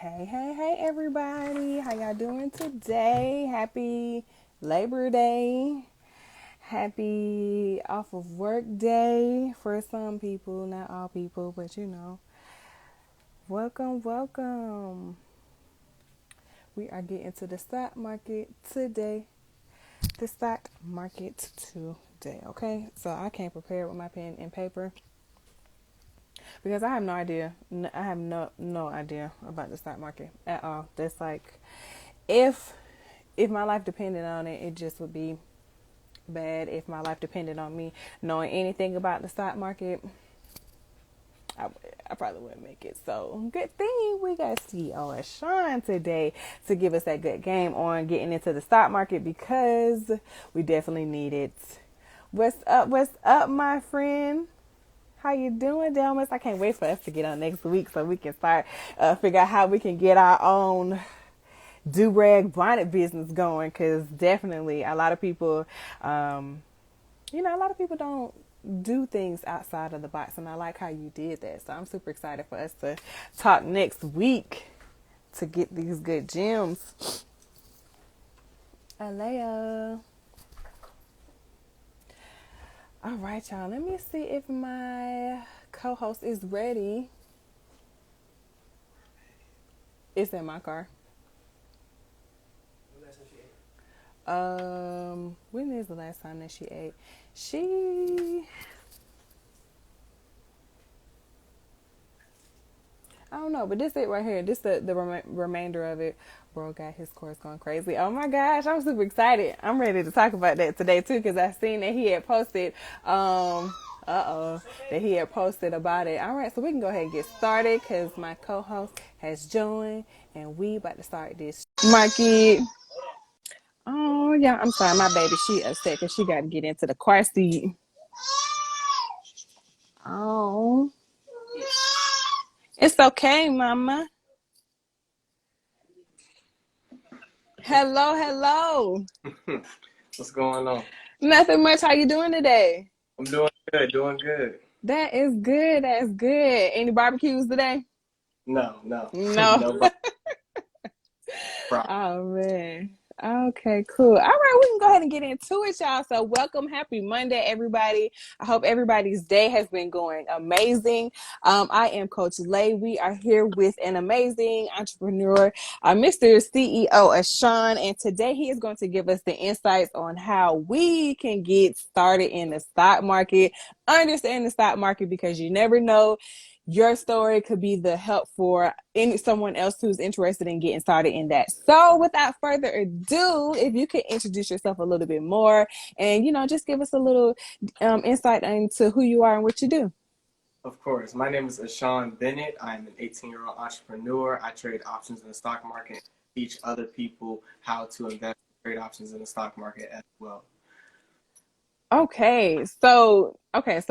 Hey, everybody. How y'all doing today? Happy Labor Day. Happy off of work day for some people, not all people, but welcome. We are getting to the stock market today. The stock market today, okay? So I came prepared with my pen and paper because I have no idea. I have no idea about the stock market at all. That's like if my life depended on it, it just would be bad. If my life depended on me knowing anything about the stock market, I, I probably wouldn't make it. So good thing we got CEOAshon today to give us that good game on getting into the stock market because we definitely need it. What's up? What's up, my friend? How you doing, Delmas? I can't wait for us to get on next week so we can start figure out how we can get our own do-rag bonnet business going, because definitely a lot of people a lot of people don't do things outside of the box, and I like how you did that. So I'm super excited for us to talk next week to get these good gems. Alea. All right, y'all, let me see if my co-host is ready. It's in my car. When is the last time that she ate? I don't know, but this it right here. This the remainder of it. Bro got his course going crazy. Oh my gosh, I'm super excited. I'm ready to talk about that today too, because I seen that he had posted, that he had posted about it. All right, so we can go ahead and get started because my co-host has joined and we about to start this market. Oh yeah, I'm sorry, my baby. She upset because she got to get into the car seat. Oh, it's okay, mama. Hello. What's going on? Nothing much. How you doing today? I'm doing good, doing good. That is good. That's good. Any barbecues today? No, no, No. no problem. Oh man. Okay, cool. All right, we can go ahead and get into it, y'all. So welcome, happy Monday, everybody. I hope everybody's day has been going amazing. I am CoachLay. We are here with an amazing entrepreneur, Mr. CEOAshon, and today he is going to give us the insights on how we can get started in the stock market, understand the stock market, because you never know. Your story could be the help for someone else who's interested in getting started in that. So without further ado, if you could introduce yourself a little bit more and, just give us a little insight into who you are and what you do. Of course. My name is Ashon Bennett. I'm an 18-year-old entrepreneur. I trade options in the stock market, teach other people how to invest and trade options in the stock market as well. Okay, so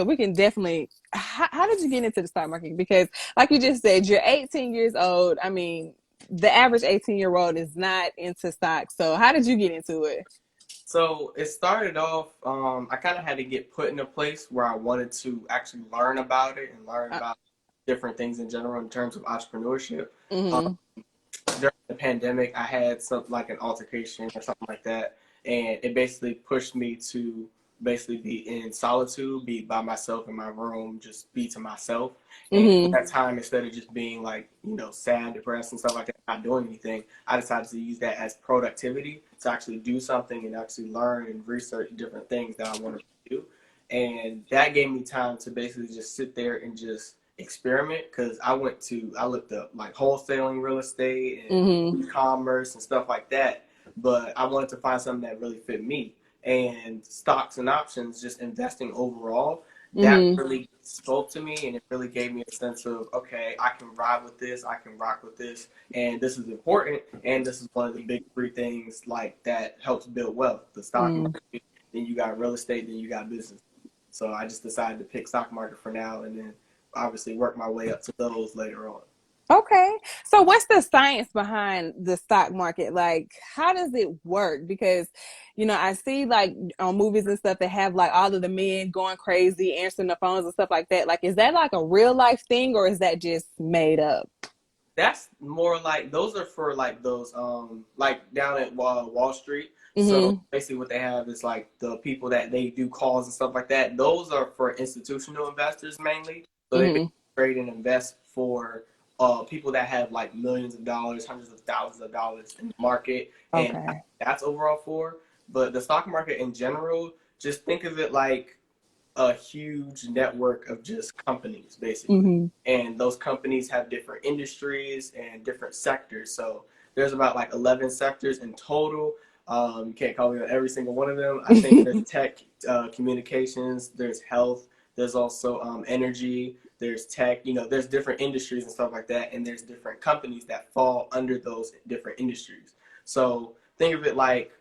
we can definitely. How did you get into the stock market? Because, like you just said, you're 18 years old. I mean, the average 18-year-old is not into stocks. So, how did you get into it? So it started off, I kind of had to get put in a place where I wanted to actually learn about it and learn about different things in general in terms of entrepreneurship. Mm-hmm. During the pandemic, I had something like an altercation or something like that, and it basically pushed me to basically be in solitude, be by myself in my room, just be to myself. And at Mm-hmm. that time, instead of just being like, sad, depressed, and stuff like that, not doing anything, I decided to use that as productivity to actually do something and actually learn and research different things that I wanted to do. And that gave me time to basically just sit there and just experiment, because I looked up like wholesaling real estate Mm-hmm. and e-commerce and stuff like that, but I wanted to find something that really fit me. And stocks and options, just investing overall, that Mm-hmm. really spoke to me, and it really gave me a sense of, okay, I can ride with this, I can rock with this, and this is important, and this is one of the big three things like that helps build wealth: the stock Mm. market, then you got real estate, then you got business. So I just decided to pick stock market for now, and then obviously work my way up to those later on. Okay. So what's the science behind the stock market? Like, how does it work? Because, I see like on movies and stuff that have like all of the men going crazy, answering the phones and stuff like that. Like, is that like a real life thing or is that just made up? That's more like those are for like those like down at Wall Street. So Mm-hmm. basically, what they have is like the people that they do calls and stuff like that. Those are for institutional investors mainly. So they basically Mm-hmm. trade and invest for people that have like millions of dollars, hundreds of thousands of dollars in the market, and Okay. that's overall for. But the stock market in general, just think of it like a huge network of just companies basically, Mm-hmm. and those companies have different industries and different sectors. So there's about like 11 sectors in total. You can't call me on every single one of them. I think there's tech, communications, there's health, there's also energy, there's tech, there's different industries and stuff like that, and there's different companies that fall under those different industries. So think of it like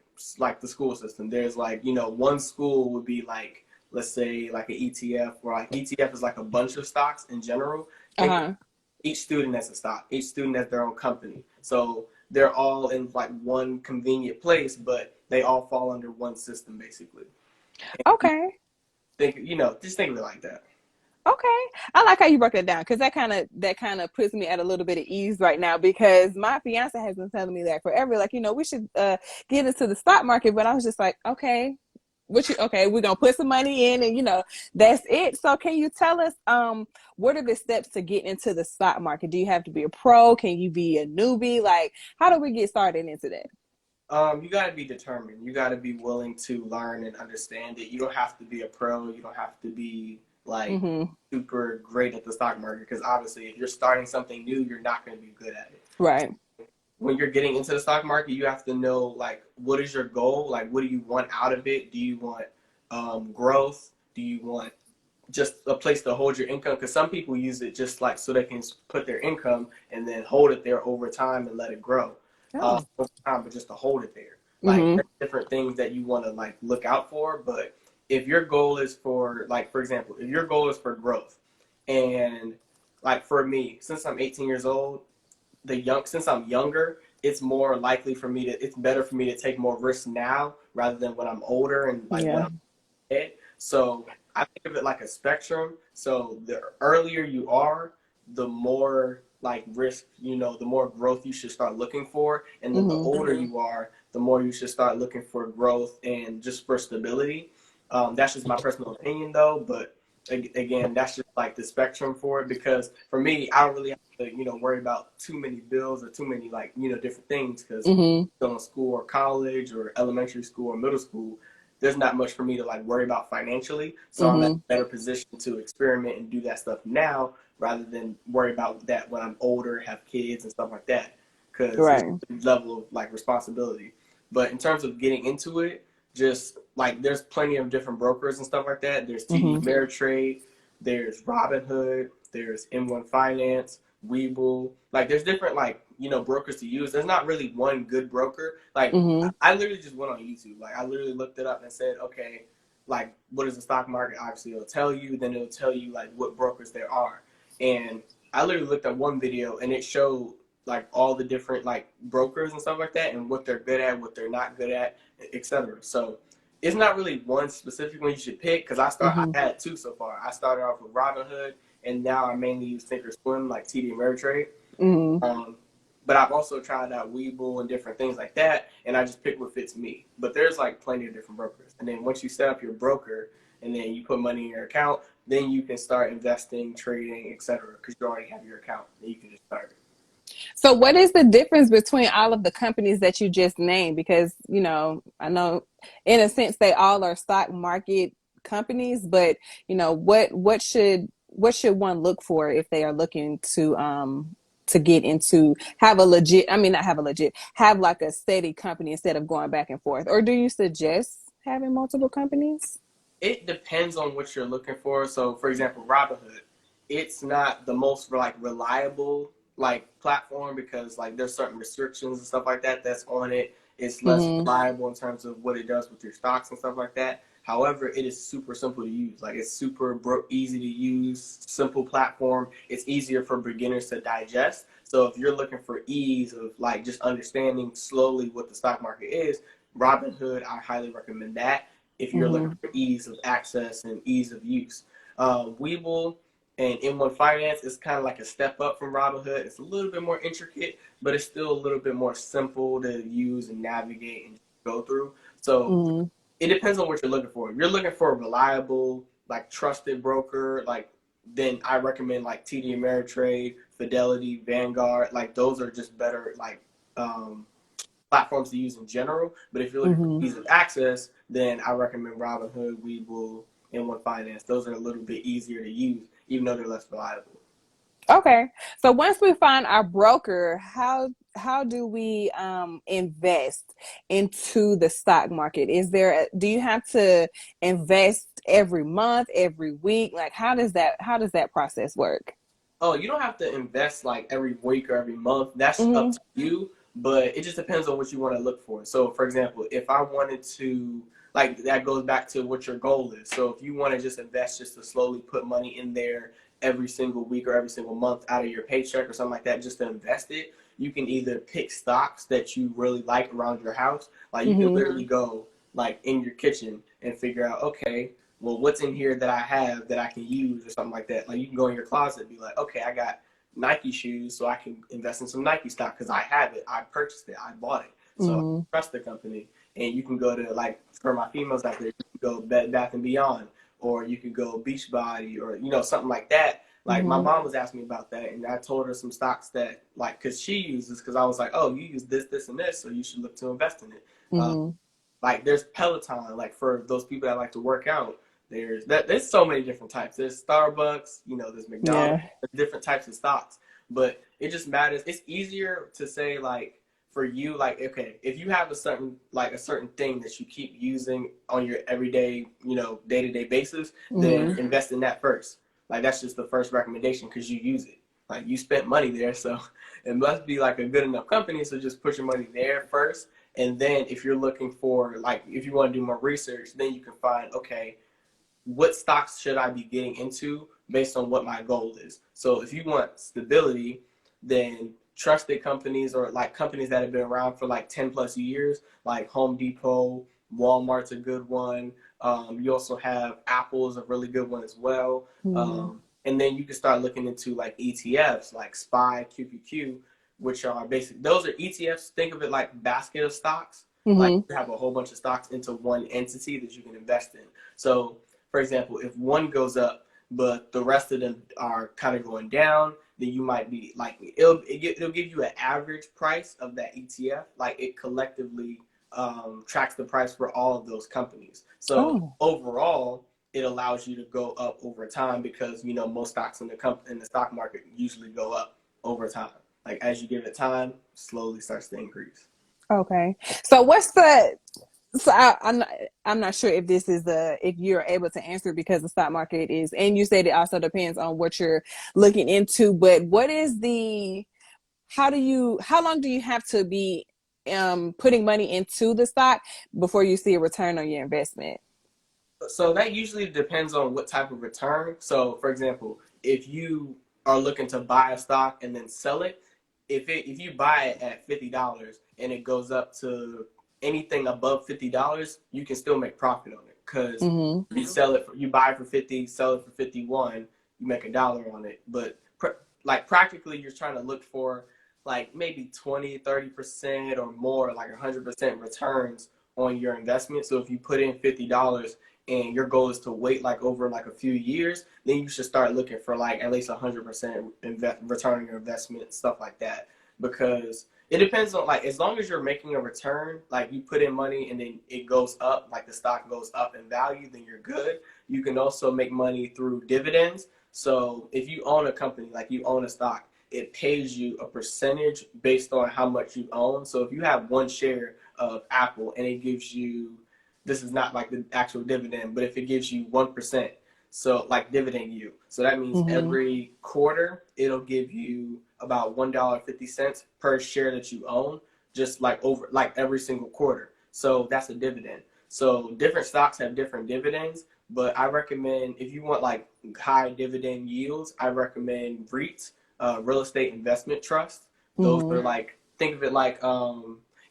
the school system. There's like, one school would be like, let's say like an ETF, or like ETF is like a bunch of stocks in general. Think Uh-huh. each student as a stock, each student has their own company. So they're all in like one convenient place, but they all fall under one system basically. And Okay. just think of it like that. Okay. I like how you broke that down because that kind of puts me at a little bit of ease right now because my fiance has been telling me that forever. Like, we should get into the stock market, but I was just like, okay, we're gonna put some money in and that's it. So can you tell us what are the steps to get into the stock market? Do you have to be a pro? Can you be a newbie? Like, how do we get started into that? You got to be determined. You got to be willing to learn and understand it. You don't have to be a pro. You don't have to be like Mm-hmm. super great at the stock market, because obviously, if you're starting something new, you're not going to be good at it. Right. When you're getting into the stock market, you have to know like what is your goal? Like, what do you want out of it? Do you want growth? Do you want just a place to hold your income? Because some people use it just like so they can put their income and then hold it there over time and let it grow Oh. over time, but just to hold it there. Like, Mm-hmm. there's different things that you want to like look out for. But if your goal is for, like, for example, if your goal is for growth, and like for me, since I'm 18 years old, since I'm younger, it's more likely for me to it's better for me to take more risks now rather than when I'm older and like when Yeah. I'm it. So I think of it like a spectrum. So the earlier you are, the more like risk, the more growth you should start looking for. And then the Mm-hmm. older you are, the more you should start looking for growth and just for stability. That's just my personal opinion though. But again, that's just like the spectrum for it, because for me, I don't really have to, worry about too many bills or too many like, different things, because Mm-hmm. still in school or college or elementary school or middle school, there's not much for me to like worry about financially. So I'm at Mm-hmm. a better position to experiment and do that stuff now rather than worry about that when I'm older, have kids and stuff like that, because it's Right. a level of like responsibility. But in terms of getting into it, just like there's plenty of different brokers and stuff like that. There's TD Mm-hmm. Ameritrade, there's Robinhood, there's M1 Finance, Webull. Like there's different like brokers to use. There's not really one good broker. Like Mm-hmm. I literally just went on YouTube. Like I literally looked it up and said, okay, like what is the stock market? Obviously it'll tell you. Then it'll tell you like what brokers there are. And I literally looked at one video and it showed like all the different like brokers and stuff like that, and what they're good at, what they're not good at, etc. So it's not really one specific one you should pick, because I Mm-hmm. had two so far. I started off with Robinhood, and now I mainly use Thinkorswim, like TD Ameritrade. Mm-hmm. Um, but I've also tried out Webull and different things like that, and I just pick what fits me. But there's like plenty of different brokers, and then once you set up your broker, and then you put money in your account, then you can start investing, trading, etc. Because you already have your account, and you can just start. So what is the difference between all of the companies that you just named? Because, I know in a sense they all are stock market companies, but what should one look for if they are looking to get into have a legit, I mean not have a legit, have like a steady company instead of going back and forth? Or do you suggest having multiple companies? It depends on what you're looking for. So, for example, Robinhood, it's not the most like reliable like platform, because like there's certain restrictions and stuff like that that's on it. It's less Mm-hmm. reliable in terms of what it does with your stocks and stuff like that. However, it is super simple to use. Like it's super easy to use, simple platform. It's easier for beginners to digest. So if you're looking for ease of like just understanding slowly what the stock market is, Robinhood, I highly recommend that if you're looking Mm-hmm. for ease of access and ease of use. Webull, And in one finance is kind of like a step up from Robinhood. It's a little bit more intricate, but it's still a little bit more simple to use and navigate and go through. So Mm-hmm. it depends on what you're looking for. If you're looking for a reliable, like trusted broker, like then I recommend like TD Ameritrade, Fidelity, Vanguard. Like those are just better like um, platforms to use in general. But if you're looking for Mm-hmm. ease of access, then I recommend Robinhood, Webull, and One Finance. Those are a little bit easier to use, even though they're less reliable. Okay. So once we find our broker, how do we invest into the stock market? Do you have to invest every month, every week? Like how does that process work? Oh, you don't have to invest like every week or every month. That's up Mm-hmm. to you, but it just depends on what you want to look for. So, for example, if I wanted to, like, that goes back to what your goal is. So, if you want to just invest just to slowly put money in there every single week or every single month out of your paycheck or something like that, just to invest it, you can either pick stocks that you really like around your house. Like, you can Mm-hmm. literally go, like, in your kitchen and figure out, okay, well, what's in here that I have that I can use or something like that. Like you can go in your closet and be like, okay, I got Nike shoes, so I can invest in some Nike stock because I have it, I purchased it, I bought it, so I Mm-hmm. trust the company. And you can go to like for my females out there, you can go Bed Bath and Beyond, or you could go Beachbody, or something like that. Like my Mm-hmm. mom was asking me about that, and I told her some stocks that like because she uses because I was like, oh, you use this, this, and this, so you should look to invest in it. Uh, Mm-hmm. like there's Peloton, like for those people that like to work out. There's so many different types. There's Starbucks, there's McDonald's, Yeah. there's different types of stocks. But it just matters. It's easier to say like for you, like okay, if you have a certain thing that you keep using on your everyday, day-to-day basis, then Mm-hmm. invest in that first. Like that's just the first recommendation because you use it. Like you spent money there, so it must be like a good enough company. So just put your money there first, and then if you're looking for like if you want to do more research, then you can find okay, what stocks should I be getting into based on what my goal is. So if you want stability, then trusted companies or like companies that have been around for like 10 plus years, like Home Depot, Walmart's a good one. You also have Apple is a really good one as well. Mm-hmm. And then you can start looking into like ETFs like SPY, QQQ, which are basic. Those are ETFs. Think of it like basket of stocks. Like Mm-hmm. you have a whole bunch of stocks into one entity that you can invest in. So for example, if one goes up, but the rest of them are kind of going down, then you might be like it'll give you an average price of that ETF. Like it collectively tracks the price for all of those companies. So Oh. overall, it allows you to go up over time because most stocks in the stock market usually go up over time. Like as you give it time, slowly starts to increase. Okay. So what's the so I'm not sure if this is if you're able to answer because the stock market is, and you said it also depends on what you're looking into, but what is the how long do you have to be putting money into the stock before you see a return on your investment? So that usually depends on what type of return. So, for example, if you are looking to buy a stock and then sell it, if you buy it at $50 and it goes up to anything above $50, you can still make profit on it because Mm-hmm. you buy it for 50, sell it for 51, you make $1 on it. But like practically, you're trying to look for like maybe 20, 30% or more, like 100% returns on your investment. So if you put in $50 and your goal is to wait like over like a few years, then you should start looking for like at least 100% return on your investment, stuff like that. Because it depends on like as long as you're making a return, like you put in money and then it goes up, like the stock goes up in value, then you're good. You can also make money through dividends. So if you own a company, like you own a stock, it pays you a percentage based on how much you own. So if you have one share of Apple and it gives you, this is not like the actual dividend, but if it gives you 1%, so like dividend yield, so that means Mm-hmm. every quarter it'll give you about $1.50 per share that you own, just like over like every single quarter. So that's a dividend. So different stocks have different dividends, but I recommend if you want like high dividend yields, I recommend REITs, real estate investment trust. Those Mm-hmm. are like think of it like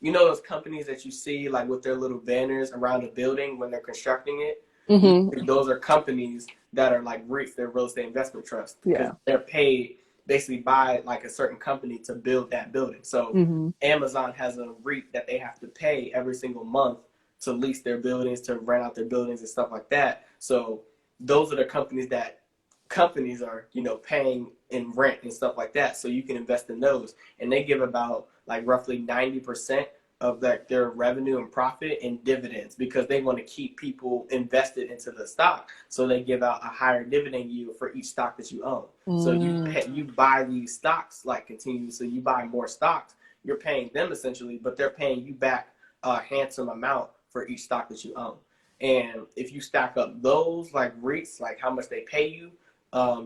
those companies that you see like with their little banners around a building when they're constructing it. Mm-hmm. Usually those are companies that are like REITs, they're real estate investment trusts, because Yeah. they're paid basically by like a certain company to build that building. So Mm-hmm. Amazon has a REIT that they have to pay every single month to lease their buildings, to rent out their buildings and stuff like that. So those are the companies that companies are, paying in rent and stuff like that. So you can invest in those. And they give about like roughly 90% of their revenue and profit in dividends, because they want to keep people invested into the stock. So they give out a higher dividend yield for each stock that you own. So Mm. you buy these stocks like continuously. You buy more stocks. You're paying them essentially, but they're paying you back a handsome amount for each stock that you own. And if you stack up those like REITs, like how much they pay you,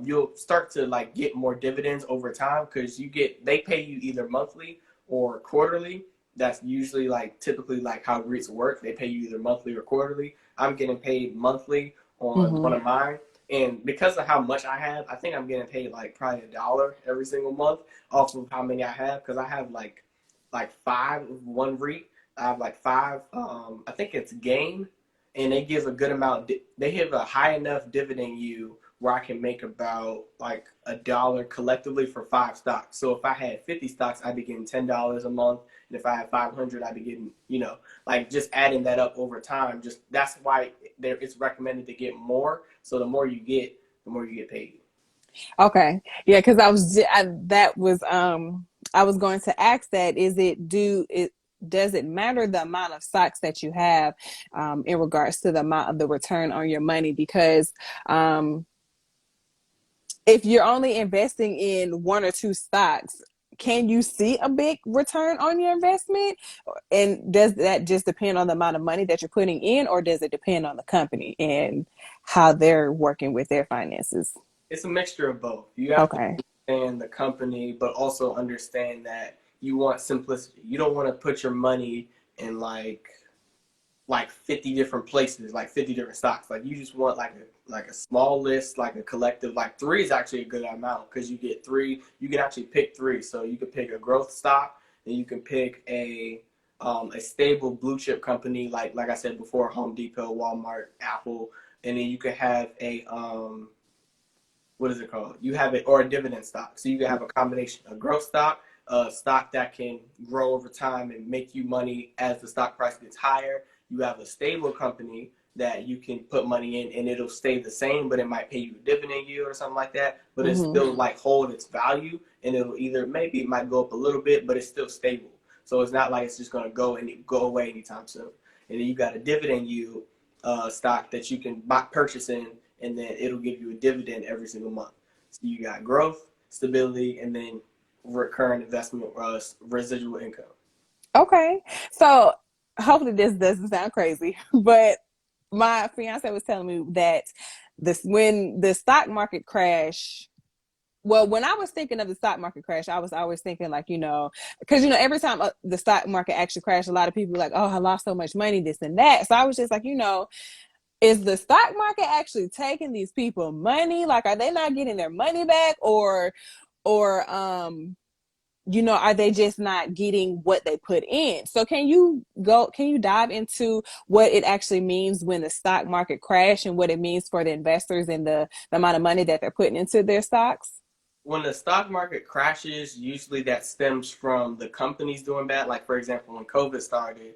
you'll start to like get more dividends over time, because they pay you either monthly or quarterly. That's usually like typically like how REITs work. They pay you either monthly or quarterly. I'm getting paid monthly on Mm-hmm. one of mine. And because of how much I have, I think I'm getting paid like probably $1 every single month off of how many I have. Because I have like five of one REIT. I have like five. I think it's Gain, and they give a good amount. They have a high enough dividend yield where I can make about like $1 collectively for five stocks. So if I had 50 stocks, I'd be getting $10 a month. And if I had 500, I'd be getting, like just adding that up over time. Just that's why it's recommended to get more. So the more you get, the more you get paid. Okay. Yeah, because I was going to ask that, does it matter the amount of stocks that you have in regards to the amount of the return on your money? Because um, if you're only investing in one or two stocks, can you see a big return on your investment? And does that just depend on the amount of money that you're putting in, or does it depend on the company and how they're working with their finances? It's a mixture of both. You have to Okay. understand the company, but also understand that you want simplicity. You don't want to put your money in like 50 different places, like 50 different stocks. Like you just want like a small list, like a collective. Like three is actually a good amount, because you get three. You can actually pick three. So you can pick a growth stock, and you can pick a stable blue chip company, like I said before, Home Depot, Walmart, Apple, and then you could have what is it called? You have it, or a dividend stock. So you can have a combination, a growth stock, a stock that can grow over time and make you money as the stock price gets higher. You have a stable company that you can put money in and it'll stay the same, but it might pay you a dividend yield or something like that. But it Mm-hmm. still like hold its value, and it'll either maybe it might go up a little bit, but it's still stable. So it's not like it's just going to go away anytime soon. And then you got a dividend yield stock that you can purchase in, and then it'll give you a dividend every single month. So you got growth, stability, and then recurring investment, residual income. Okay. So hopefully this doesn't sound crazy, but my fiance was telling me that when the stock market crash, well, when I was thinking of the stock market crash, I was always thinking like, because, every time the stock market actually crashed, a lot of people were like, oh, I lost so much money, this and that. So I was just like, is the stock market actually taking these people money? Like, are they not getting their money back, or are they just not getting what they put in? So can you dive into what it actually means when the stock market crash, and what it means for the investors and the amount of money that they're putting into their stocks? When the stock market crashes, usually that stems from the companies doing bad. Like for example, when COVID started,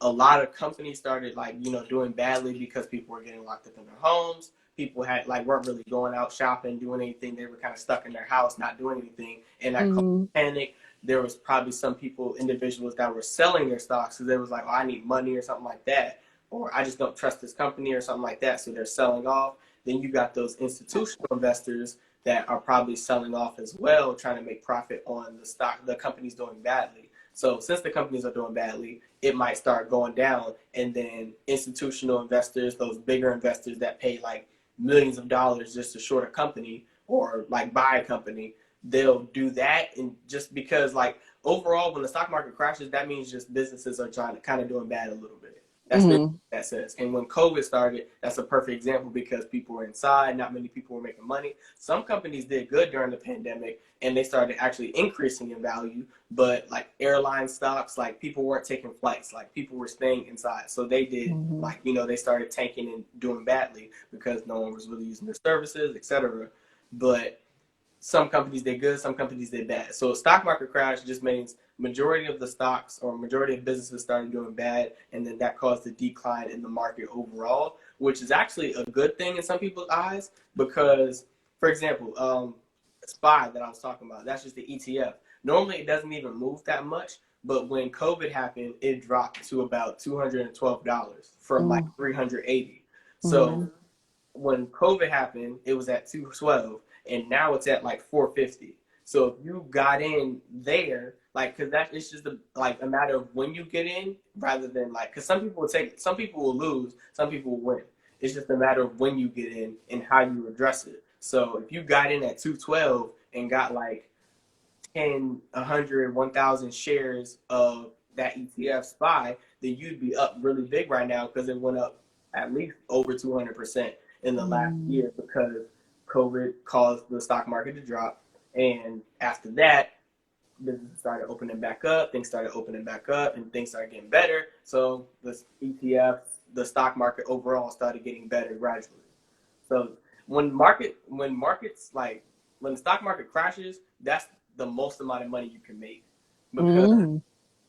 a lot of companies started like doing badly because people were getting locked up in their homes. People had like weren't really going out shopping, doing anything. They were kind of stuck in their house, not doing anything, and that caused Mm-hmm. panic. There was probably some individuals that were selling their stocks because they was like, "Oh, I need money" or something like that, or "I just don't trust this company" or something like that. So they're selling off. Then you got those institutional investors that are probably selling off as well, trying to make profit on the companies doing badly. So since the companies are doing badly, it might start going down, and then institutional investors, those bigger investors that pay like millions of dollars just to short a company or like buy a company, they'll do that. And just because like overall, when the stock market crashes, that means just businesses are trying to kind of doing bad a little bit. That's basically Mm-hmm. what that says. And when COVID started, that's a perfect example because people were inside, not many people were making money. Some companies did good during the pandemic and they started actually increasing in value, but like airline stocks, like people weren't taking flights, like people were staying inside. So they did Mm-hmm. like, they started tanking and doing badly because no one was really using their services, etc. But some companies did good, some companies did bad. So a stock market crash just means majority of the stocks or majority of businesses started doing bad, and then that caused a decline in the market overall, which is actually a good thing in some people's eyes because, for example, SPY that I was talking about, that's just the ETF. Normally it doesn't even move that much, but when COVID happened, it dropped to about $212 from like 380. Mm-hmm. So when COVID happened, it was at 212, and now it's at like 450. So if you got in there, like, cause that it's just like a matter of when you get in, rather than like, cause some people will lose, some people will win. It's just a matter of when you get in and how you address it. So if you got in at 212 and got like 10, 100, 1,000 shares of that ETF SPY, then you'd be up really big right now because it went up at least over 200% in the last Mm-hmm. year because COVID caused the stock market to drop. And after that, businesses started opening back up, things started opening back up, and things started getting better. So the ETFs, the stock market overall started getting better gradually. So when the stock market crashes, that's the most amount of money you can make because Mm-hmm.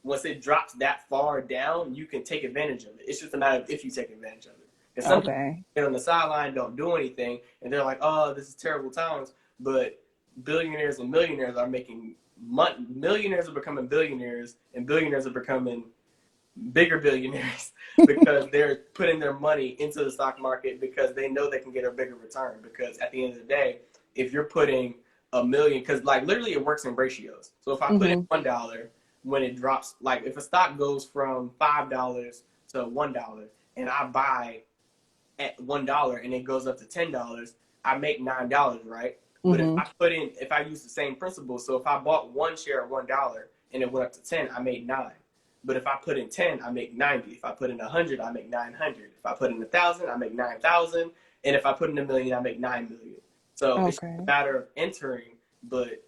once it drops that far down, you can take advantage of it. It's just a matter of if you take advantage of it. Because some people Okay. get on the sideline, don't do anything, and they're like, "Oh, this is terrible times." But billionaires and millionaires are making money. Millionaires are becoming billionaires, and billionaires are becoming bigger billionaires because they're putting their money into the stock market because they know they can get a bigger return. Because at the end of the day, if you're putting a million, because like literally it works in ratios. So if I put in Mm-hmm. $1, when it drops, like if a stock goes from $5 to $1, and I buy at $1 and it goes up to $10, I make $9, right? But Mm-hmm. if I use the same principle, so if I bought one share at $1 and it went up to 10, I made 9. But if I put in 10, I make 90. If I put in 100, I make 900. If I put in 1,000, I make 9,000. And if I put in a million, I make 9 million. So it's just a Okay. matter of entering. But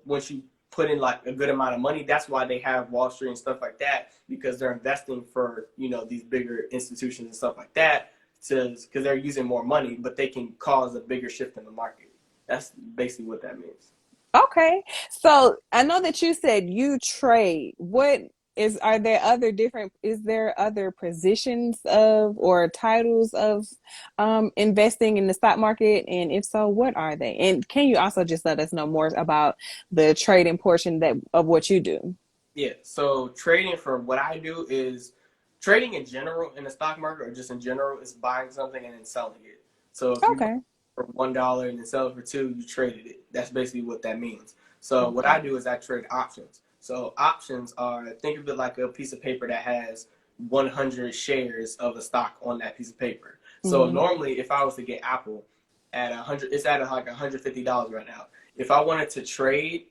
once you put in like a good amount of money, that's why they have Wall Street and stuff like that because they're investing for these bigger institutions and stuff like that because they're using more money, but they can cause a bigger shift in the market. That's basically what that means. Okay. So I know that you said you trade. Are there other is there other positions of or titles of investing in the stock market? And if so, what are they? And can you also just let us know more about the trading portion of what you do? Yeah. So trading for what I do is trading in general in the stock market or just in general is buying something and then selling it. So if you buy Okay. for $1 and then sell it for two, you traded it. That's basically what that means. So what Okay. I do is I trade options. So options are, think of it like a piece of paper that has 100 shares of a stock on that piece of paper. So Mm-hmm. normally if I was to get Apple at 100, it's at like $150 right now. If I wanted to trade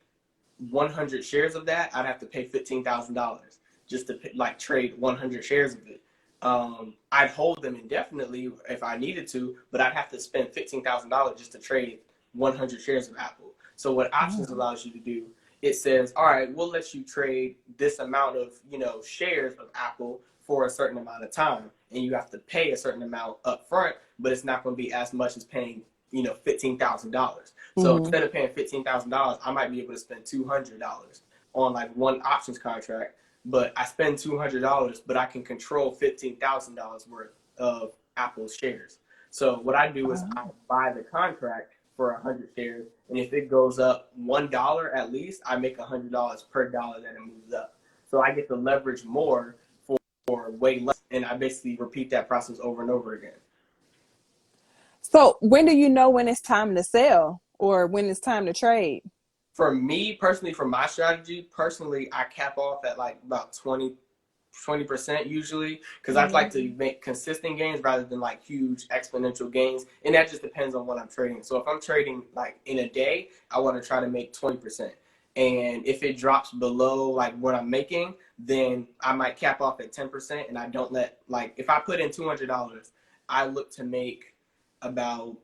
100 shares of that, I'd have to pay $15,000 just to like trade 100 shares of it. I'd hold them indefinitely if I needed to, but I'd have to spend $15,000 just to trade 100 shares of Apple. So what options Oh. allows you to do? It says, all right, we'll let you trade this amount of shares of Apple for a certain amount of time, and you have to pay a certain amount up front, but it's not going to be as much as paying $15,000. So Mm-hmm. instead of paying $15,000, I might be able to spend $200 on like one options contract. But I spend $200, but I can control $15,000 worth of Apple's shares. So what I do is I Oh. buy the contract for 100 shares, and if it goes up $1 at least, I make $100 per dollar that it moves up. So I get to leverage more for way less, and I basically repeat that process over and over again. So when do you know when it's time to sell or when it's time to trade? For me personally, for my strategy, personally, I cap off at like about 20% usually because I'd Mm-hmm. like to make consistent gains rather than like huge exponential gains. And that just depends on what I'm trading. So if I'm trading like in a day, I want to try to make 20%. And if it drops below like what I'm making, then I might cap off at 10%, and I don't let, like, if I put in $200, I look to make about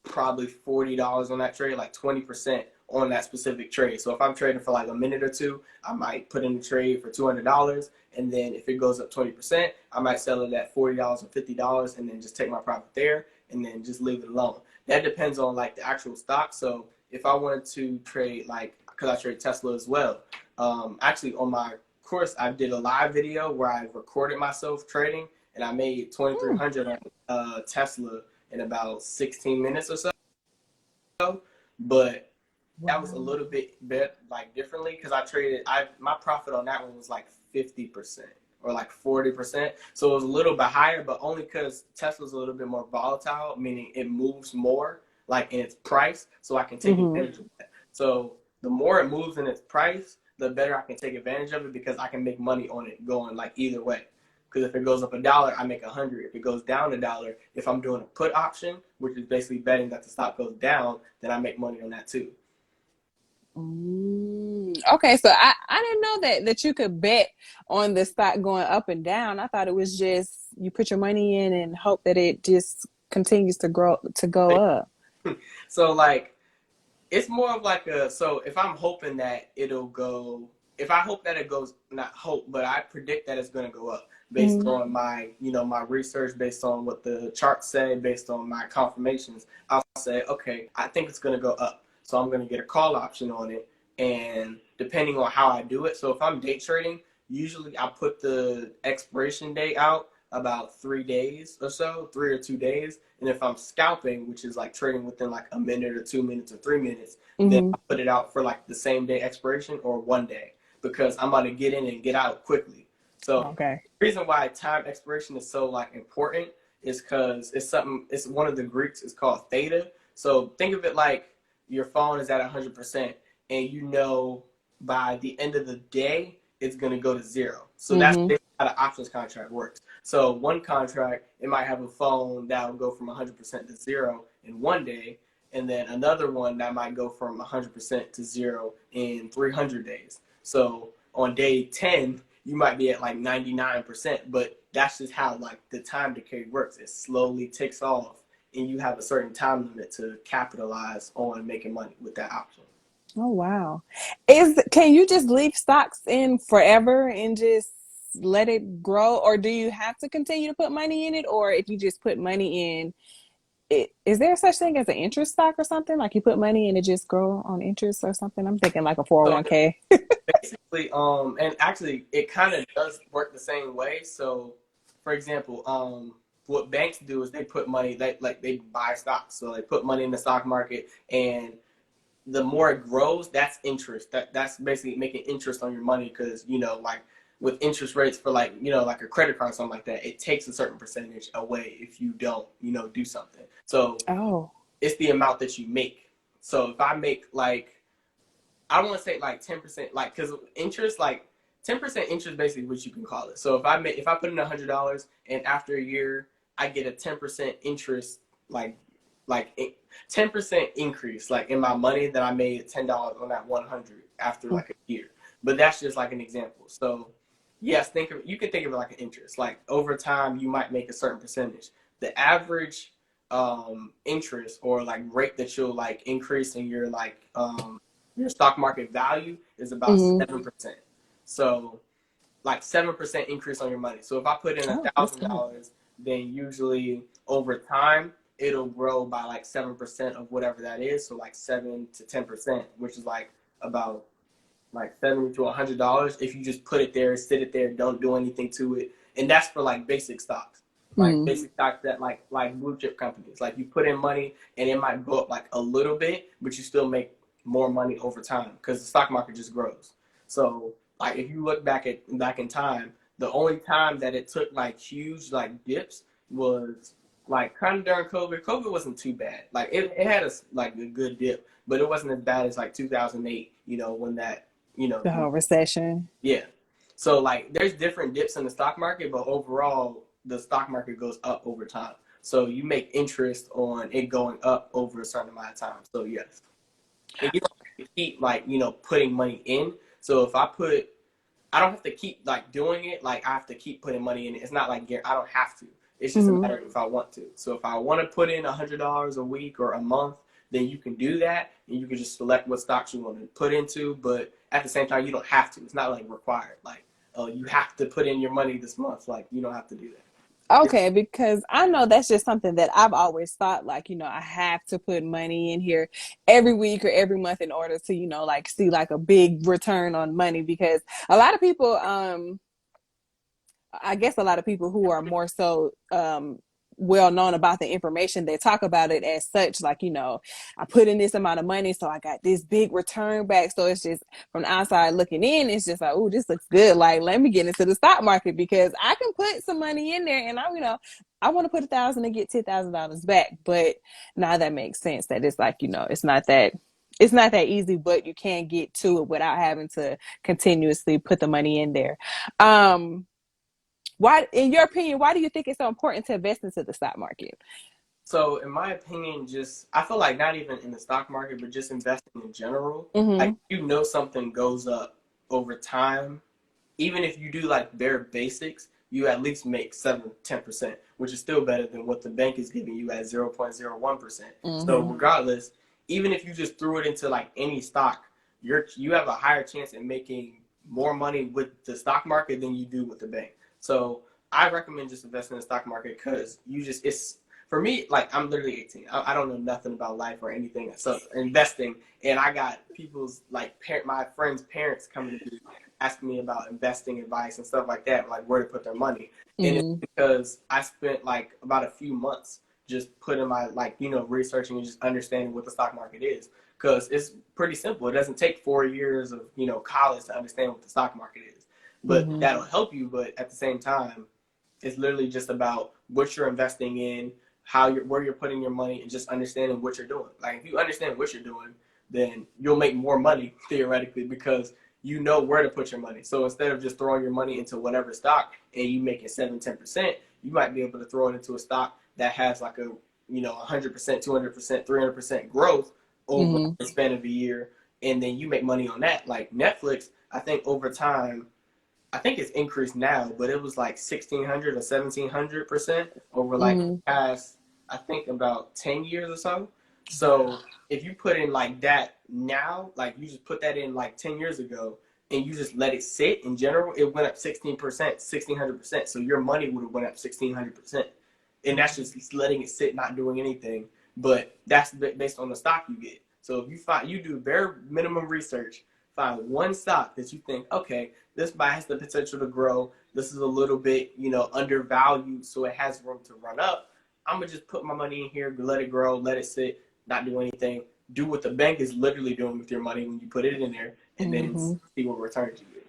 probably $40 on that trade, like 20% on that specific trade. So if I'm trading for like a minute or two, I might put in a trade for $200, and then if it goes up 20%, I might sell it at $40 or $50, and then just take my profit there, and then just leave it alone. That depends on like the actual stock. So if I wanted to trade, like, because I trade Tesla as well, actually on my course I did a live video where I recorded myself trading, and I made 2,300 on Tesla in about 16 minutes or so. But that was a little bit like differently, because I traded, my profit on that one was like 50% or like 40%. So it was a little bit higher, but only because Tesla's a little bit more volatile, meaning it moves more like in its price. So I can take advantage of that. So the more it moves in its price, the better I can take advantage of it, because I can make money on it going like either way. Because if it goes up $1, I make 100. If it goes down $1, if I'm doing a put option, which is basically betting that the stock goes down, then I make money on that too. Okay, so I didn't know that you could bet on the stock going up and down. I thought it was just you put your money in and hope that it just continues to go up. So like, it's more of like so if I'm hoping that it'll go, if I hope that it goes, not hope, but I predict that it's going to go up based on my, my research, based on what the charts say, based on my confirmations, I'll say, okay, I think it's going to go up. So I'm going to get a call option on it. And depending on how I do it, so if I'm day trading, usually I put the expiration date out about 3 days or so, 3 or 2 days. And if I'm scalping, which is like trading within like a minute or 2 minutes or 3 minutes, then I put it out for like the same day expiration or 1 day, because I'm going to get in and get out quickly. So the reason why time expiration is so like important is because it's one of the Greeks, it's called theta. So think of it like your phone is at 100%, and by the end of the day, it's going to go to 0. So that's how the options contract works. So one contract, it might have a phone that will go from 100% to 0 in 1 day, and then another one that might go from 100% to 0 in 300 days. So on day 10, you might be at like 99%, but that's just how like the time decay works. It slowly ticks off, and you have a certain time limit to capitalize on making money with that option. Oh wow. Can you just leave stocks in forever and just let it grow, or do you have to continue to put money in it? Or if you just put money in it, is there such thing as an interest stock or something? Like you put money and it just grow on interest or something? I'm thinking like a So 401k. basically, and actually it kind of does work the same way. So for example, what banks do is they put money, they buy stocks. So they put money in the stock market, and the more it grows, that's interest. That's basically making interest on your money, because like with interest rates for like like a credit card or something like that, it takes a certain percentage away if you don't do something. So it's the amount that you make. So if I make like, I want to say like 10%, like, because interest, like 10% interest basically what you can call it. So if I put in $100, and after a year I get a 10% interest, like 10% increase like in my money that I made $10 on that 100 after like a year. But that's just like an example. So yes, you can think of it like an interest. Like over time you might make a certain percentage. The average interest or like rate that you'll like increase in your like your stock market value is about 7%. So like 7% increase on your money. So if I put in $1,000, then usually over time it'll grow by like 7% of whatever that is. So like 7 to 10%, which is like about like $70 to $100 if you just put it there, sit it there, don't do anything to it. And that's for like basic stocks. Like basic stocks that like blue chip companies. Like you put in money and it might go up like a little bit, but you still make more money over time because the stock market just grows. So like if you look back in time, the only time that it took like huge like dips was like kind of during COVID. COVID wasn't too bad. Like it had a good dip, but it wasn't as bad as like 2008. When that The whole recession. yeah. So like there's different dips in the stock market, but overall the stock market goes up over time. So you make interest on it going up over a certain amount of time. So yes. And you to keep like, putting money in. So if I don't have to keep like doing it. Like I have to keep putting money in it. It's not like I don't have to. It's just a Mm-hmm. matter of if I want to. So if I want to put in $100 a week or a month, then you can do that, and you can just select what stocks you want to put into. But at the same time, you don't have to. It's not like required. Like, oh, you have to put in your money this month. Like you don't have to do that. Okay, because I know that's just something that I've always thought, like, I have to put money in here every week or every month in order to, like see like a big return on money. Because a lot of people, I guess a lot of people who are more so well known about the information, they talk about it as such, like, I put in this amount of money, so I got this big return back. So it's just from the outside looking in, it's just like, oh, this looks good. Like, let me get into the stock market because I can put some money in there and I want to put 1,000 and get $10,000 back. But now that makes sense that it's like, it's not that easy, but you can get to it without having to continuously put the money in there. Why, in your opinion, why do you think it's so important to invest into the stock market? So in my opinion, just I feel like not even in the stock market, but just investing in general. Like Mm-hmm. something goes up over time, even if you do like bare basics, you at least make 7-10%, which is still better than what the bank is giving you at 0.01%. So Mm-hmm. regardless, even if you just threw it into like any stock, you have a higher chance at making more money with the stock market than you do with the bank. So I recommend just investing in the stock market because it's for me, like I'm literally 18. I don't know nothing about life or anything. So investing, and I got people's like my friends' parents coming to me asking me about investing advice and stuff like that, like where to put their money. And it's Mm-hmm. because I spent like about a few months just putting my researching and just understanding what the stock market is. Because it's pretty simple. It doesn't take 4 years of college to understand what the stock market is. But Mm-hmm. that'll help you. But at the same time, it's literally just about what you're investing in, where you're putting your money, and just understanding what you're doing. Like if you understand what you're doing, then you'll make more money theoretically because you know where to put your money. So instead of just throwing your money into whatever stock and you make it 7-10%, you might be able to throw it into a stock that has like a 100%, 200%, 300% growth over Mm-hmm. the span of a year, and then you make money on that. Like Netflix, I think over time, I think it's increased now, but it was like 1,600 or 1,700% over like Mm-hmm. past, I think about 10 years or so. So if you put in like that now, like you just put that in like 10 years ago and you just let it sit in general, it went up 16%, 1,600%. So your money would have went up 1,600%. And that's just letting it sit, not doing anything. But that's based on the stock you get. So if you do bare minimum research, find one stock that you think, okay, this buy has the potential to grow. This is a little bit, undervalued, so it has room to run up. I'm gonna just put my money in here, let it grow, let it sit, not do anything. Do what the bank is literally doing with your money when you put it in there, and then Mm-hmm. see what returns you get.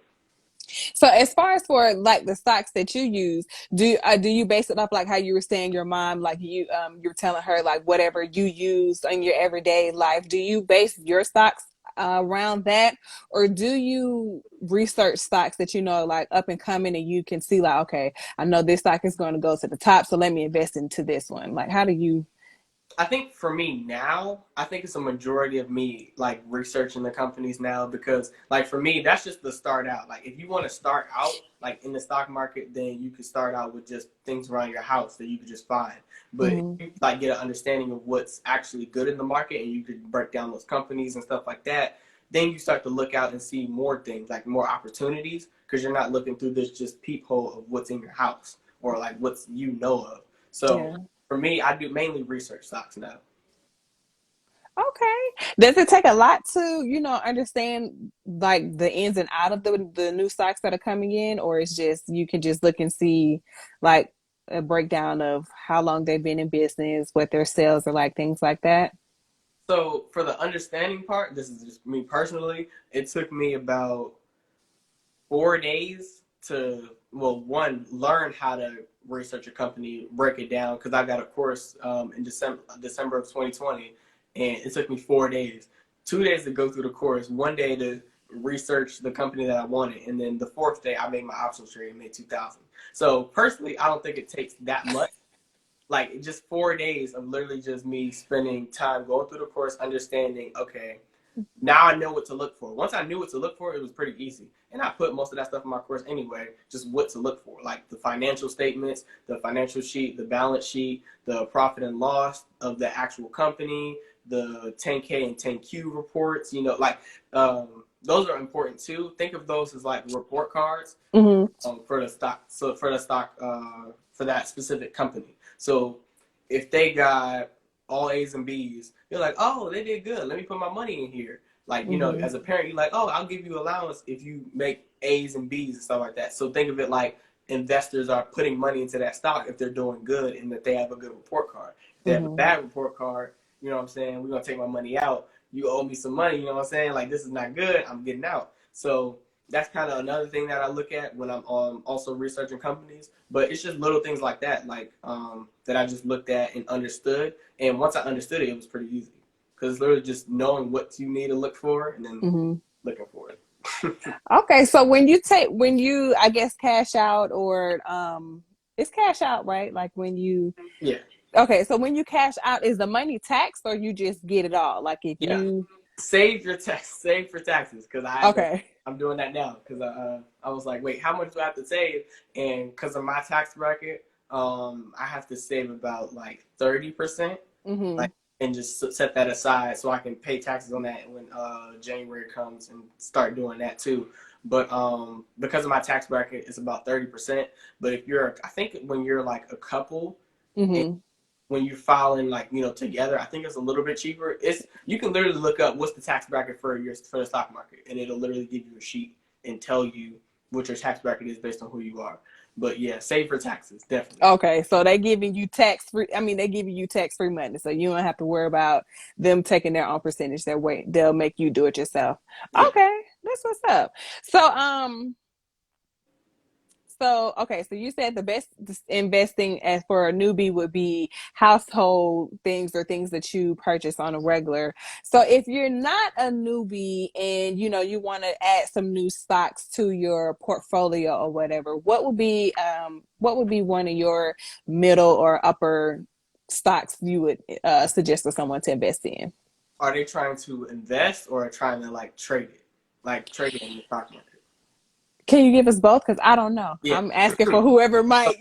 So as far as for like the stocks that you use, do you base it off like how you were saying your mom, like you're telling her like whatever you use in your everyday life, do you base your stocks around that, or do you research stocks that like up and coming and you can see like, okay, I know this stock is going to go to the top, so let me invest into this one? Like, how do you? I think for me now, I think it's a majority of me like researching the companies now because like for me, that's just the start out. Like if you want to start out like in the stock market, then you could start out with just things around your house that you could just find. But if Mm-hmm. you like get an understanding of what's actually good in the market and you could break down those companies and stuff like that, then you start to look out and see more things, like more opportunities, because you're not looking through this just peephole of what's in your house or like what's of. So Yeah. for me, I do mainly research stocks now. Okay. Does it take a lot to, understand like the ins and out of the new stocks that are coming in, or it's just you can just look and see like a breakdown of how long they've been in business, what their sales are like, things like that? So for the understanding part, this is just me personally. It took me about 4 days to one learn how to research a company, break it down because I got a course in December of 2020, and it took me 4 days. 2 days to go through the course, one day to research the company that I wanted, and then the fourth day I made my options trade and made 2,000. So personally, I don't think it takes that much, like just 4 days of literally just me spending time going through the course, understanding, okay, Now I know what to look for. Once I knew what to look for, it was pretty easy. And I put most of that stuff in my course anyway, just what to look for, like the financial statements, the financial sheet, the balance sheet, the profit and loss of the actual company, the 10K and 10Q reports, like those are important too. Think of those as like report cards Mm-hmm. for the stock. So for the stock, for that specific company. So if they got all A's and B's, you're like, oh, they did good. Let me put my money in here. Like, Mm-hmm. as a parent, you're like, oh, I'll give you allowance if you make A's and B's and stuff like that. So think of it like investors are putting money into that stock if they're doing good and that they have a good report card. If they have a Mm-hmm. bad report card, you know what I'm saying? We're going to take my money out. You owe me some money, you know what I'm saying? Like, this is not good. I'm getting out. So that's kind of another thing that I look at when I'm also researching companies. But it's just little things like that, like that I just looked at and understood. And once I understood it, it was pretty easy because it's literally just knowing what you need to look for and then Mm-hmm. looking for it. Okay, so when you I guess cash out or it's cash out, right? Like when you Yeah, okay, so when you cash out, is the money taxed or you just get it all? Like if yeah. you Save for taxes because okay. I'm doing that now because I was like, wait, how much do I have to save? And because of my tax bracket, I have to save about like 30%, Mm-hmm. like, and just set that aside so I can pay taxes on that when January comes and start doing that too. But because of my tax bracket, it's about 30%. But if I think when you're like a couple, and Mm-hmm. when you're filing like together, I think it's a little bit cheaper. You can literally look up what's the tax bracket for the stock market, and it'll literally give you a sheet and tell you what your tax bracket is based on who you are. But yeah, save for taxes definitely. Okay, so they giving you tax free. I mean, they giving you tax free money, so you don't have to worry about them taking their own percentage. They'll make you do it yourself. Yeah. Okay, that's what's up. So okay, so you said the best investing as for a newbie would be household things or things that you purchase on a regular. So if you're not a newbie and you want to add some new stocks to your portfolio or whatever, what would be one of your middle or upper stocks you would suggest for someone to invest in? Are they trying to invest or trying to like trade it, like trade it in the stock market? Can you give us both? Because I don't know. Yeah. I'm asking for whoever might.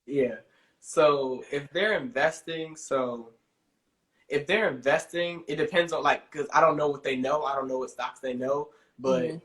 Yeah. So if they're investing, it depends on like because I don't know what they know. I don't know what stocks they know, but Mm-hmm.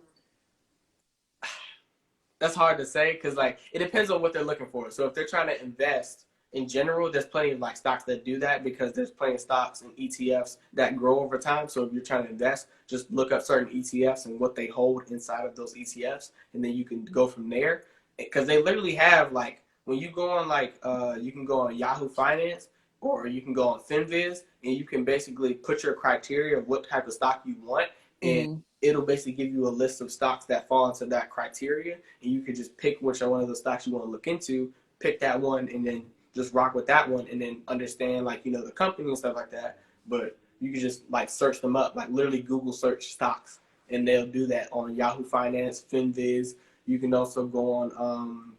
that's hard to say because like it depends on what they're looking for. So if they're trying to invest in general, there's plenty of like stocks that do that because there's plenty of stocks and ETFs that grow over time. So if you're trying to invest, just look up certain ETFs and what they hold inside of those ETFs, and then you can go from there. Because they literally have like when you go on like you can go on Yahoo Finance or you can go on Finviz and you can basically put your criteria of what type of stock you want and Mm-hmm. it'll basically give you a list of stocks that fall into that criteria, and you could just pick which one of those stocks you want to look into, pick that one, and then just rock with that one, and then understand like the company and stuff like that. But you can just like search them up, like literally Google search stocks, and they'll do that on Yahoo Finance, Finviz. You can also go on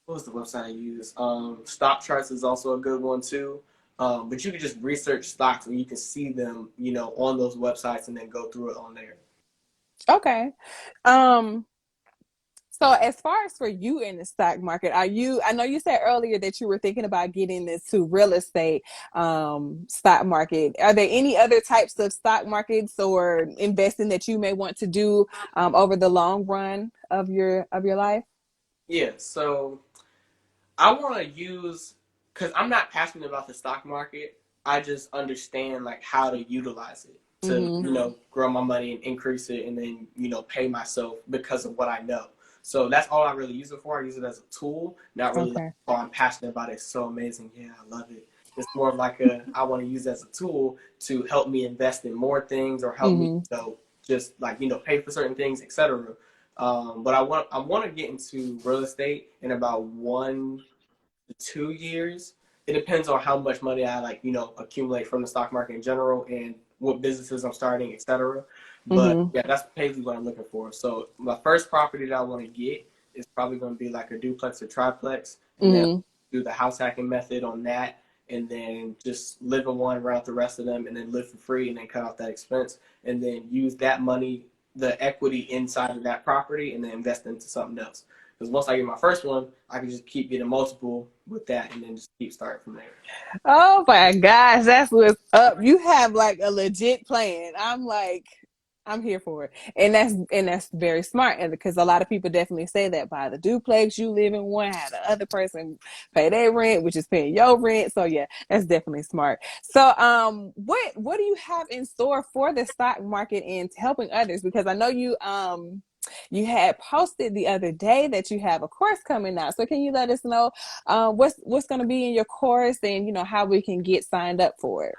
what was the website I use? Stock Charts is also a good one too. But you can just research stocks and you can see them, on those websites and then go through it on there. Okay. Um, so as far as for you in the stock market, I know you said earlier that you were thinking about getting into real estate stock market. Are there any other types of stock markets or investing that you may want to do over the long run of your life? Yeah, so I want to use because I'm not passionate about the stock market. I just understand like how to utilize it to Mm-hmm. grow my money and increase it, and then pay myself because of what I know. So that's all I really use it for. I use it as a tool, not really like Okay. oh I'm passionate about it. It's so amazing. Yeah, I love it. It's more of like I want to use it as a tool to help me invest in more things or help me Mm-hmm. just like pay for certain things, etc. But I want to get into real estate in about 1 to 2 years. It depends on how much money I like, accumulate from the stock market in general and what businesses I'm starting, etc. But Mm-hmm. yeah, that's basically what I'm looking for. So my first property that I want to get is probably going to be like a duplex or triplex, and then Mm-hmm. do the house hacking method on that, and then just live in one, rent out the rest of them, and then live for free, and then cut off that expense, and then use that money, the equity inside of that property, and then invest into something else. Because once I get my first one, I can just keep getting multiple with that, and then just keep starting from there. Oh my gosh, that's what's up. You have like a legit plan. I'm like, I'm here for it. And that's very smart. And because a lot of people definitely say that, buy the duplex, you live in one, have the other person pay their rent, which is paying your rent. So yeah, that's definitely smart. So what do you have in store for the stock market and helping others? Because I know you had posted the other day that you have a course coming out. So can you let us know what's going to be in your course, and how we can get signed up for it?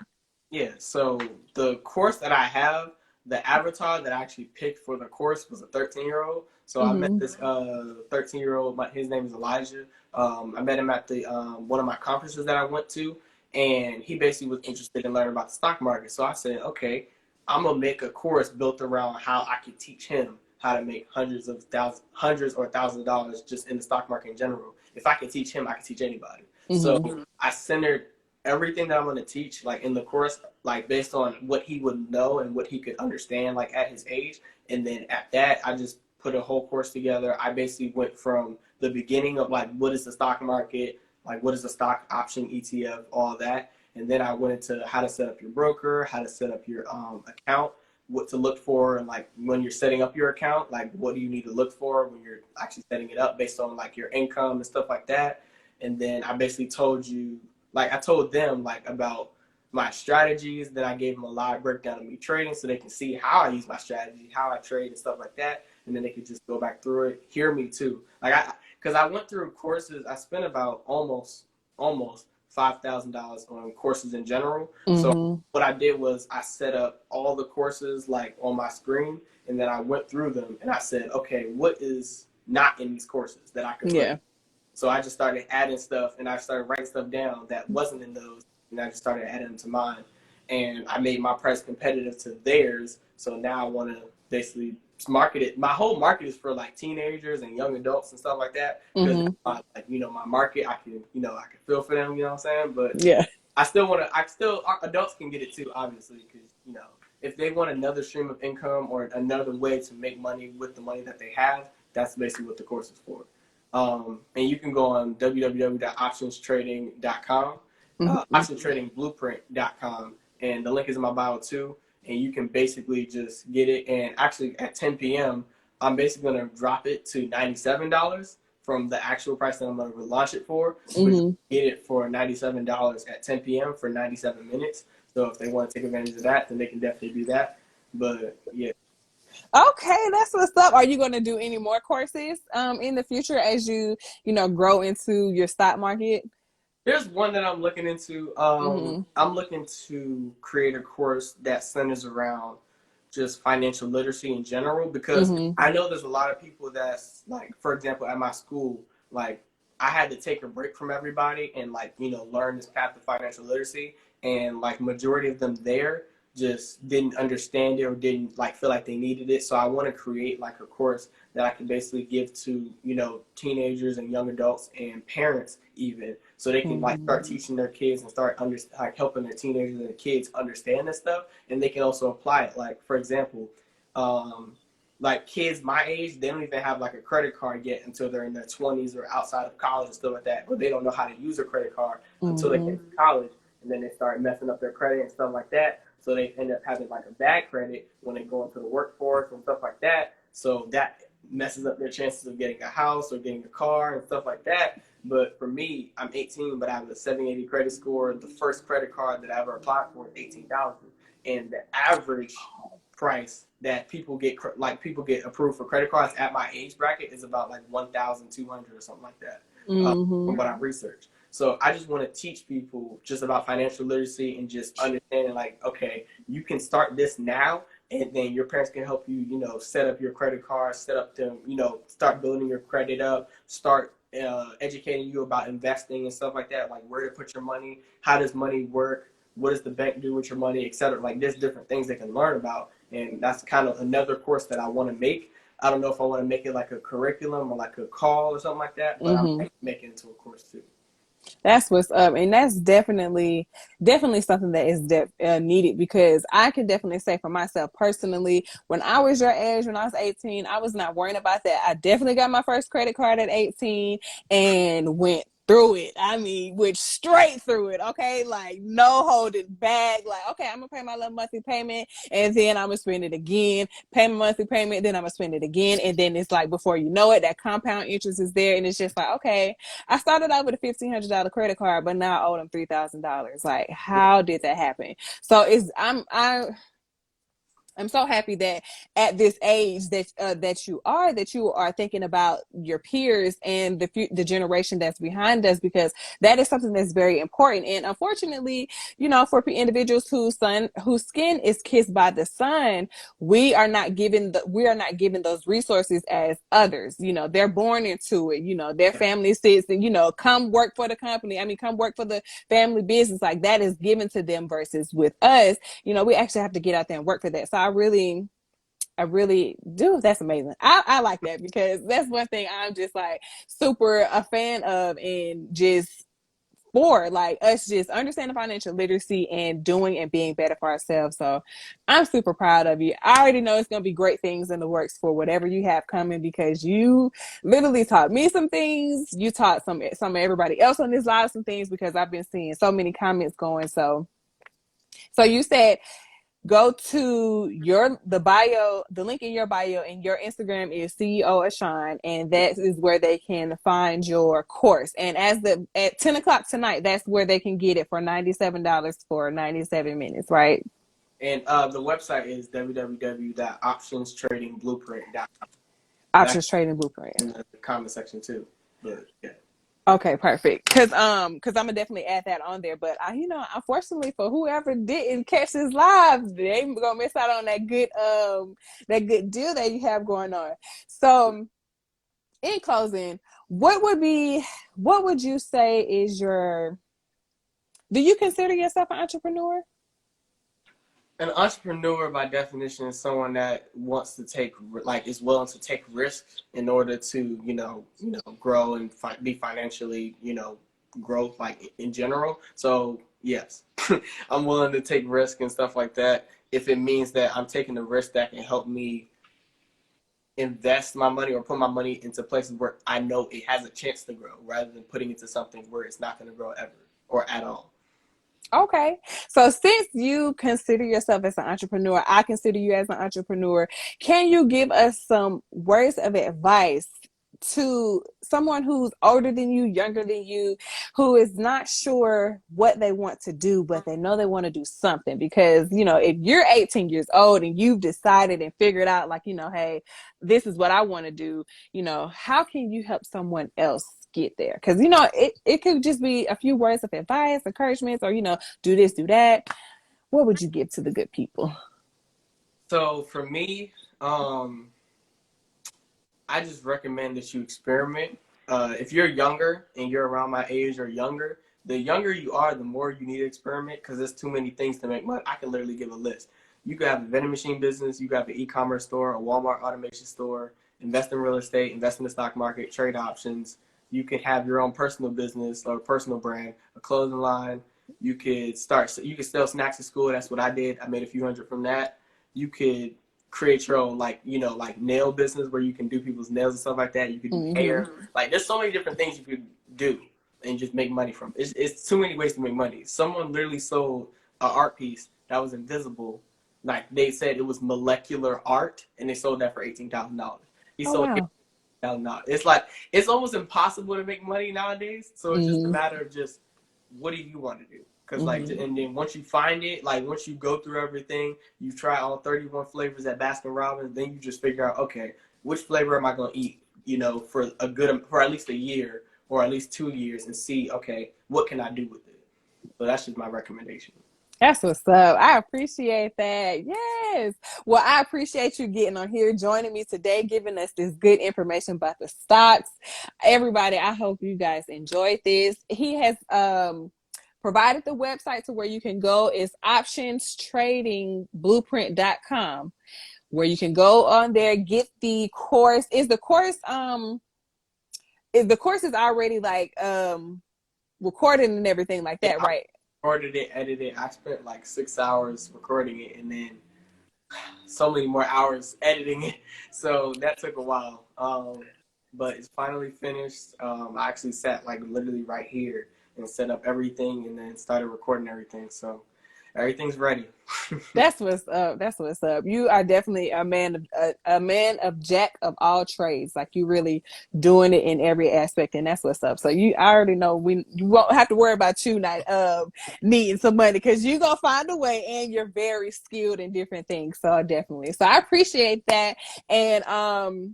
Yeah, so the course that I have, the avatar that I actually picked for the course was a 13-year-old. So I met Mm-hmm. this 13-year-old. His name is Elijah. I met him at the one of my conferences that I went to, and he basically was interested in learning about the stock market. So I said, okay, I'm gonna make a course built around how I can teach him how to make hundreds or thousands of dollars just in the stock market in general. If I can teach him, I can teach anybody. So Mm-hmm. I centered everything that I'm going to teach, like in the course, like based on what he would know and what he could understand, like at his age. And then at that, I just put a whole course together. I basically went from the beginning of like, what is the stock market? Like, what is a stock option ETF, all that. And then I went into how to set up your broker, how to set up your account, what to look for, and like when you're setting up your account, like what do you need to look for when you're actually setting it up based on like your income and stuff like that. And then I basically told you, like I told them like about my strategies. Then I gave them a live breakdown of me trading so they can see how I use my strategy, how I trade and stuff like that. And then they could just go back through it, hear me too. Because I went through courses. I spent about almost $5,000 on courses in general. So Mm-hmm. what I did was I set up all the courses like on my screen, and then I went through them and I said, okay, what is not in these courses that I could put? Yeah. So I just started adding stuff, and I started writing stuff down that wasn't in those, and I just started adding them to mine. And I made my price competitive to theirs. So now I want to basically market it. My whole market is for like teenagers and young adults and stuff like that. Because Mm-hmm. like my market, I can feel for them. You know what I'm saying? But Yeah. I still want to. Adults can get it too, obviously, because if they want another stream of income or another way to make money with the money that they have, that's basically what the course is for. And you can go on www.optionstrading.com, Mm-hmm. optionstradingblueprint.com, and the link is in my bio too. And you can basically just get it. And actually, at 10 p.m., I'm basically going to drop it to $97 from the actual price that I'm going to launch it for. But you Mm-hmm. get it for $97 at 10 p.m. for 97 minutes. So if they want to take advantage of that, then they can definitely do that. But yeah. Okay, that's what's up. Are you going to do any more courses in the future as grow into your stock market? There's one that I'm looking into. Mm-hmm. I'm looking to create a course that centers around just financial literacy in general, because Mm-hmm. I know there's a lot of people that's like, for example, at my school, like I had to take a break from everybody and like, learn this path of financial literacy. And like majority of them there just didn't understand it or didn't like feel like they needed it. So I want to create like a course that I can basically give to, teenagers and young adults and parents even, so they can like Mm-hmm. start teaching their kids and start like helping their teenagers and their kids understand this stuff, and they can also apply it. Like for example, um, like kids my age, they don't even have like a credit card yet until they're in their 20s or outside of college and stuff like that, or they don't know how to use a credit card until they Mm-hmm. get to college, and then they start messing up their credit and stuff like that. So they end up having like a bad credit when they go into the workforce and stuff like that. So that messes up their chances of getting a house or getting a car and stuff like that. But for me, I'm 18, but I have a 780 credit score. The first credit card that I ever applied for is 18,000, and the average price that people get approved for credit cards at my age bracket is about like 1,200 or something like that, Mm-hmm. from what I researched. So I just want to teach people just about financial literacy and just understanding like, okay, you can start this now, and then your parents can help you, set up your credit card, set up to, start building your credit up, start educating you about investing and stuff like that, like where to put your money, how does money work, what does the bank do with your money, etc. Like there's different things they can learn about, and that's kind of another course that I want to make. I don't know if I want to make it like a curriculum or like a call or something like that, but I Mm-hmm. might make it into a course too. That's what's up, and that's definitely something that is needed, because I can definitely say for myself personally, when I was your age, when I was 18, I was not worrying about that. I definitely got my first credit card at 18 and went through it. I mean, went straight through it. Okay, like no holding back. Like, okay, I'm gonna pay my little monthly payment, and then I'm gonna spend it again. Pay my monthly payment, then I'm gonna spend it again, and then it's like before you know it, that compound interest is there, and it's just like, okay, I started out with a $1,500 credit card, but now I owe them $3,000. Like, how did that happen? So I'm so happy that at this age that you are thinking about your peers and the generation that's behind us, because that is something that's very important. And unfortunately, for individuals whose skin is kissed by the sun, we are not given those resources as others. They're born into it. Their family sits and come work for the company. I mean, come work for the family business. Like, that is given to them, versus with us, we actually have to get out there and work for that. So I really do. That's amazing. I like that, because that's one thing I'm just like super a fan of, and just for like us just understanding financial literacy and doing and being better for ourselves. So I'm super proud of you. I already know it's going to be great things in the works for whatever you have coming, because you literally taught me some things. You taught some of everybody else on this live some things, because I've been seeing so many comments going. So you said go to the link in your bio, and your Instagram is CEOAshon, and that is where they can find your course. And at 10 o'clock tonight, that's where they can get it for $97 for 97 minutes, right? And the website is www.optionstradingblueprint.com. Options Trading Blueprint. In the comment section too. But yeah. Okay, perfect. Because I'm gonna definitely add that on there. But unfortunately for whoever didn't catch this live, they gonna miss out on that good deal that you have going on. So, in closing, what would you say is do you consider yourself an entrepreneur? An entrepreneur, by definition, is someone that wants to is willing to take risks in order to, grow and be financially, growth, like in general. So yes, I'm willing to take risks and stuff like that. If it means that I'm taking a risk that can help me invest my money or put my money into places where I know it has a chance to grow, rather than putting it into something where it's not going to grow ever or at all. Okay. So since you consider yourself as an entrepreneur, I consider you as an entrepreneur. Can you give us some words of advice to someone who's older than you, younger than you, who is not sure what they want to do, but they know they want to do something? Because, if you're 18 years old and you've decided and figured out, like, hey, this is what I want to do, how can you help someone else get there? Because it could just be a few words of advice, encouragements, or do this, do that. What would you give to the good people? So for me, I just recommend that you experiment. If you're younger and you're around my age or younger, the younger you are, the more you need to experiment, because there's too many things to make money. I can literally give a list. You could have a vending machine business, you could have an e-commerce store, a Walmart automation store, invest in real estate, invest in the stock market, trade options. You can have your own personal business or personal brand, a clothing line. You could sell snacks at school. That's what I did. I made a few hundred from that. You could create your own, like nail business where you can do people's nails and stuff like that. You could do hair. Like, there's so many different things you could do and just make money from. It's too many ways to make money. Someone literally sold an art piece that was invisible. Like, they said it was molecular art, and they sold that for $18,000. He sold $18,000. It's like, it's almost impossible to make money nowadays. So it's just a matter of just, what do you want to do? Because and then once you find it, like once you go through everything, you try all 31 flavors at Baskin Robbins, then you just figure out, okay, which flavor am I going to eat, for at least a year or at least 2 years, and see, okay, what can I do with it? So that's just my recommendation. That's what's up. I appreciate that. Yes. Well, I appreciate you getting on here, joining me today, giving us this good information about the stocks. Everybody, I hope you guys enjoyed this. He has provided the website to where you can go. Is optionstradingblueprint.com, where you can go on there, get the course. Is the course is already like recording and everything like Yeah, that, I right? recorded it, edited it. I spent like 6 hours recording it, and then so many more hours editing it. So that took a while. But it's finally finished. I actually sat like literally right here and set up everything, and then started recording everything. So everything's ready. That's what's up. That's what's up. You are definitely a man of jack of all trades. Like you really doing it in every aspect, and that's what's up. So I already know you won't have to worry about you not needing some money because you're gonna find a way, and you're very skilled in different things. So definitely. So I appreciate that, and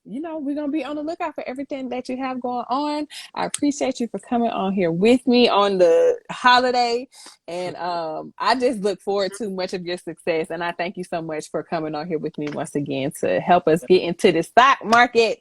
we're going to be on the lookout for everything that you have going on. I appreciate you for coming on here with me on the holiday. And I just look forward to much of your success. And I thank you so much for coming on here with me once again to help us get into the stock market.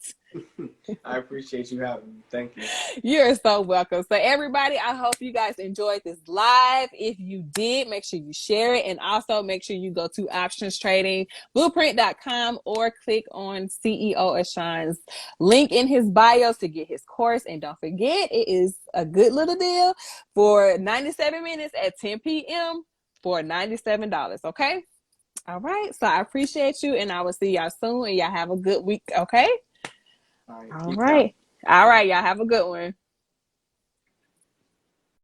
I appreciate you having me. Thank you. You're so welcome. So everybody, I hope you guys enjoyed this live. If you did, make sure you share it. And also make sure you go to optionstradingblueprint.com or click on CEOAshon's link in his bio to get his course. And don't forget, it is a good little deal for 97 minutes at 10 p.m. for $97. Okay. All right. So I appreciate you, and I will see y'all soon, and y'all have a good week. Okay. All right. All Peace out. right. All right. Y'all have a good one.